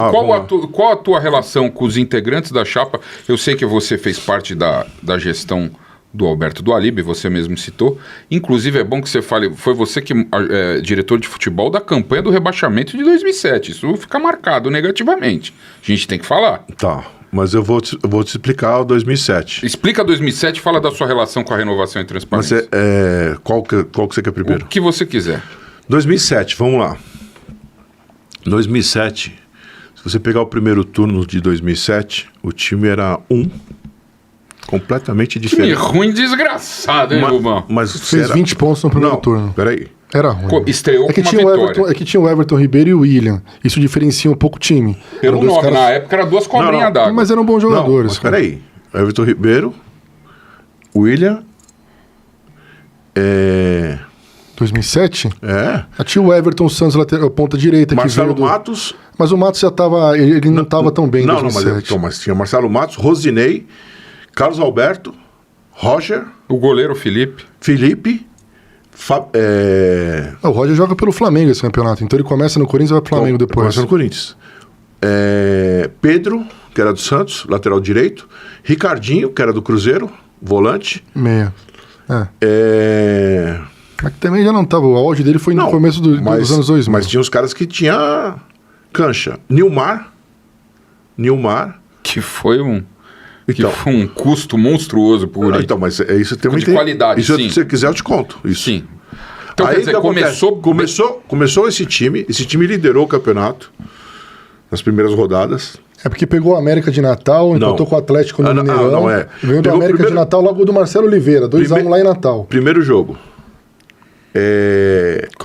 Qual a tua relação com os integrantes da chapa? Eu sei que você fez parte da gestão do Alberto Dualib, você mesmo citou. Inclusive, é bom que você fale, foi você que é diretor de futebol da campanha do rebaixamento de 2007. Isso fica marcado negativamente. A gente tem que falar. Tá, mas eu vou te explicar o 2007. Explica 2007 e fala da sua relação com a renovação e transparência. Mas qual que você quer primeiro? O que você quiser. 2007, vamos lá. 2007, se você pegar o primeiro turno de 2007, o time era completamente diferente. Time ruim desgraçado, hein, Rubão? Mas fez 20 pontos no primeiro turno. Peraí. Era ruim. Estreou com uma vitória. É que tinha o Everton Ribeiro e o William. Isso diferencia um pouco o time. Pelo nome, caras... na época eram duas cobrinhas d'água. Mas eram bons jogadores. Mas peraí. Everton Ribeiro, William... 2007? É. Tinha o Everton Santos, ponta direita. Marcelo Matos... Mas o Matos já estava... Ele não estava tão bem em 2007. Mas tinha Marcelo Matos, Rosinei, Carlos Alberto, Roger... O goleiro Felipe... O Roger joga pelo Flamengo esse campeonato. Então ele começa no Corinthians e vai pro Flamengo depois. Começa no Corinthians. Pedro, que era do Santos, lateral direito. Ricardinho, que era do Cruzeiro, volante. Meia. Mas que também já não estava. O auge dele foi no começo dos anos 2000. Mas tinha uns caras que tinha cancha. Nilmar. Que foi um custo monstruoso por aí. Então, mas isso tem de qualidade, isso, sim. Se você quiser, eu te conto. Isso. Sim. Então, aí, quer dizer, começou esse time liderou o campeonato nas primeiras rodadas. É porque pegou o América de Natal, empatou com o Atlético no Mineirão. Não é. Veio do América de Natal logo do Marcelo Oliveira, 2-1 lá em Natal. Primeiro jogo.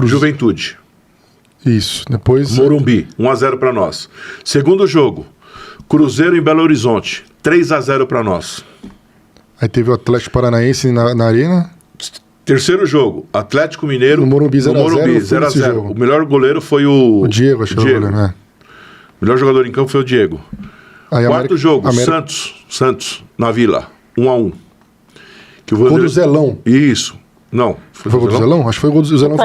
Juventude. Isso. Depois... Morumbi, 1-0 para nós. Segundo jogo, Cruzeiro em Belo Horizonte, 3-0 para nós. Aí teve o Atlético Paranaense na Arena. Terceiro jogo, Atlético Mineiro no Morumbi 0-0. O melhor goleiro foi o Diego, acho que era o goleiro, né? O melhor jogador em campo foi o Diego. Aí, Quarto jogo, Santos, na Vila, 1-1. Gol do Zelão. Isso. Não. Foi o gol do Zelão? Acho que foi o gol do Zelão.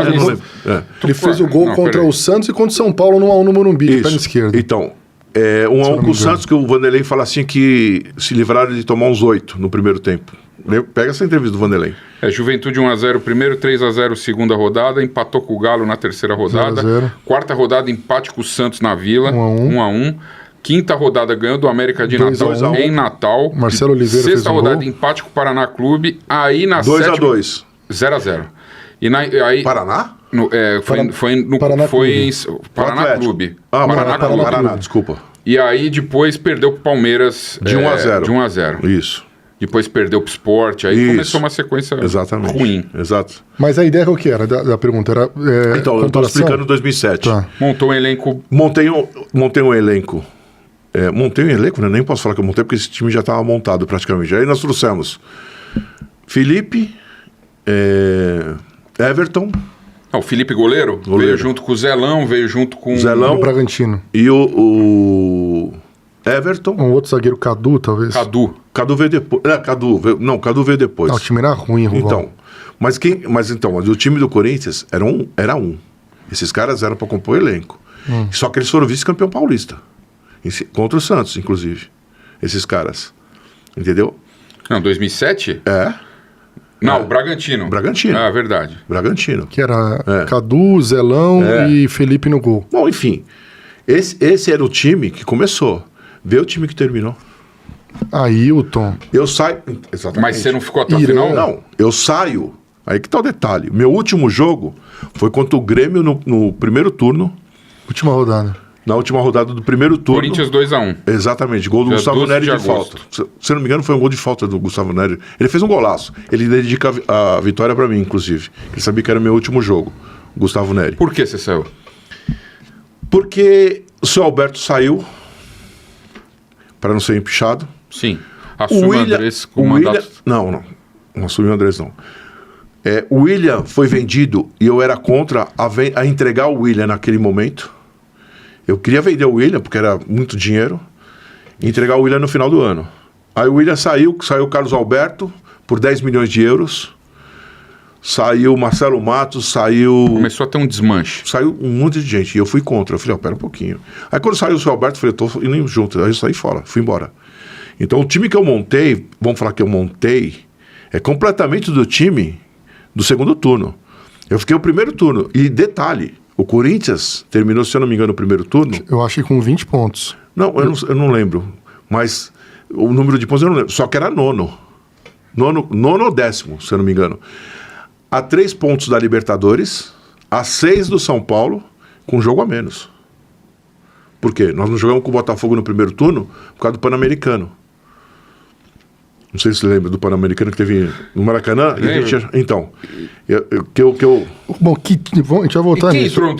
Ele fez o gol contra o Santos e contra o São Paulo no 1-1 no Morumbi, de perna esquerda. Então, 1-1 com o Santos, que o Vanderlei fala assim que se livraram de tomar uns 8 no primeiro tempo. Pega essa entrevista do Vanderlei. Juventude 1-0 primeiro, 3-0 segunda rodada, empatou com o Galo na terceira rodada. 0-0. Quarta rodada, empate com o Santos na Vila, 1-1. Quinta rodada, ganhou do América de Natal em Natal. Marcelo Oliveira fez Sexta rodada, empate com o Paraná Clube. Aí na 2-2. 0-0. E aí... Paraná? Paraná Clube. Paraná, desculpa. E aí depois perdeu pro Palmeiras de 1-0. De 1-0. Isso. Depois perdeu pro Sport, aí começou uma sequência ruim. Exato. Mas a ideia qual que era da pergunta? Era, então, eu estou explicando 2007. Tá. Montou um elenco... Montei um elenco. Montei um elenco, né? Nem posso falar que eu montei, porque esse time já estava montado praticamente. Aí nós trouxemos Felipe, Everton... o Felipe goleiro veio junto com o Zelão, veio junto com o Bragantino. E o Everton. Um outro zagueiro, Cadu, talvez. Cadu veio depois. Cadu veio depois. O time era ruim, Rubão. Mas o time do Corinthians era um. Esses caras eram para compor o elenco. Só que eles foram vice-campeão paulista. Contra o Santos, inclusive. Esses caras. Entendeu? Não, 2007? Não, Bragantino. Ah, verdade. Bragantino. Que era Cadu, Zelão e Felipe no gol. Bom, enfim. Esse era o time que começou. Vê o time que terminou. Ailton. Eu saio... Exatamente. Mas você não ficou até o final? Não, eu saio. Aí que tá o detalhe. Meu último jogo foi contra o Grêmio no primeiro turno. Última rodada. Na última rodada do primeiro turno. Corinthians 2-1. Exatamente, gol do Gustavo Neri de falta. Se não me engano, foi um gol de falta do Gustavo Neri. Ele fez um golaço. Ele dedica a vitória pra mim, inclusive. Ele sabia que era meu último jogo, Gustavo Neri. Por que você saiu? Porque o seu Alberto saiu, para não ser empichado. Sim. Assume o Andrés com o mandato. Não assumiu o Andrés, não. O William foi vendido e eu era contra a entregar o William naquele momento. Eu queria vender o William, porque era muito dinheiro, e entregar o William no final do ano. Aí o William saiu o Carlos Alberto por 10 milhões de euros. saiu Marcelo Matos, saiu... Começou a ter um desmanche. Saiu um monte de gente, e eu fui contra. Eu falei, pera um pouquinho. Aí quando saiu o seu Alberto, eu falei, tô indo junto. Aí eu saí fora, fui embora. Então o time que eu montei, vamos falar que eu montei, é completamente do time do segundo turno. Eu fiquei o primeiro turno. E detalhe, o Corinthians terminou, se eu não me engano, o primeiro turno... Eu acho que com 20 pontos. Não, eu não lembro. Mas o número de pontos eu não lembro. Só que era nono ou 10º, se eu não me engano. A 3 pontos da Libertadores, a 6 do São Paulo, com um jogo a menos. Por quê? Nós não jogamos com o Botafogo no primeiro turno por causa do Pan-Americano. Não sei se você lembra do Pan-Americano que teve no Maracanã. Então, Bom, a gente vai voltar nisso. Quem entrou